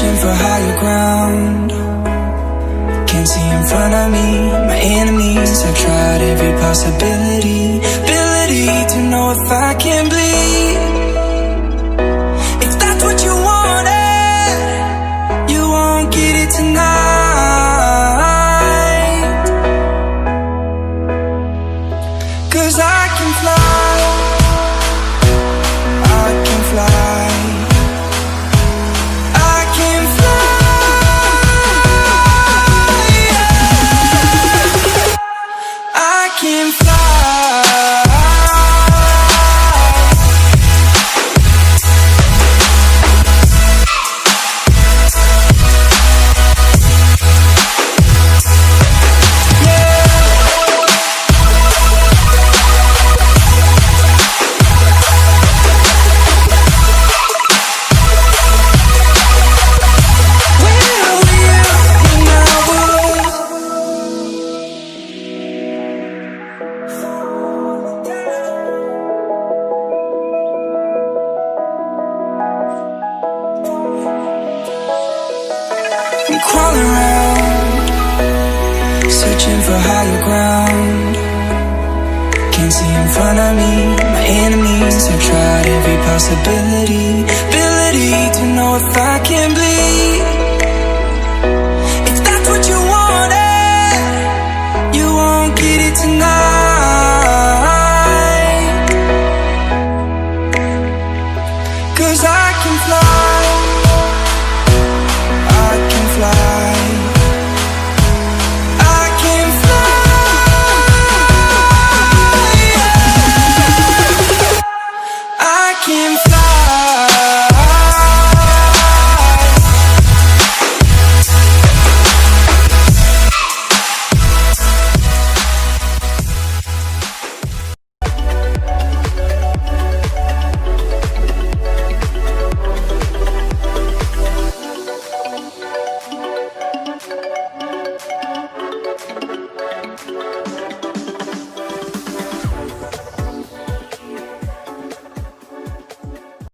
searching for higher ground. Can't see in front of me, my enemies. I've tried every possibility, ability to know if I can bleed. If that's what you wanted, you won't get it tonight. 'Cause I can fly, I can fly, I can fly, yeah. I can fly. I'm crawling around, searching for higher ground. Can't see in front of me, my enemies. I've tried every possibility, ability to know if I can bleed. If that's what you wanted, you won't get it tonight. 'Cause I can fly, I can fly, I can fly, yeah. I can fly.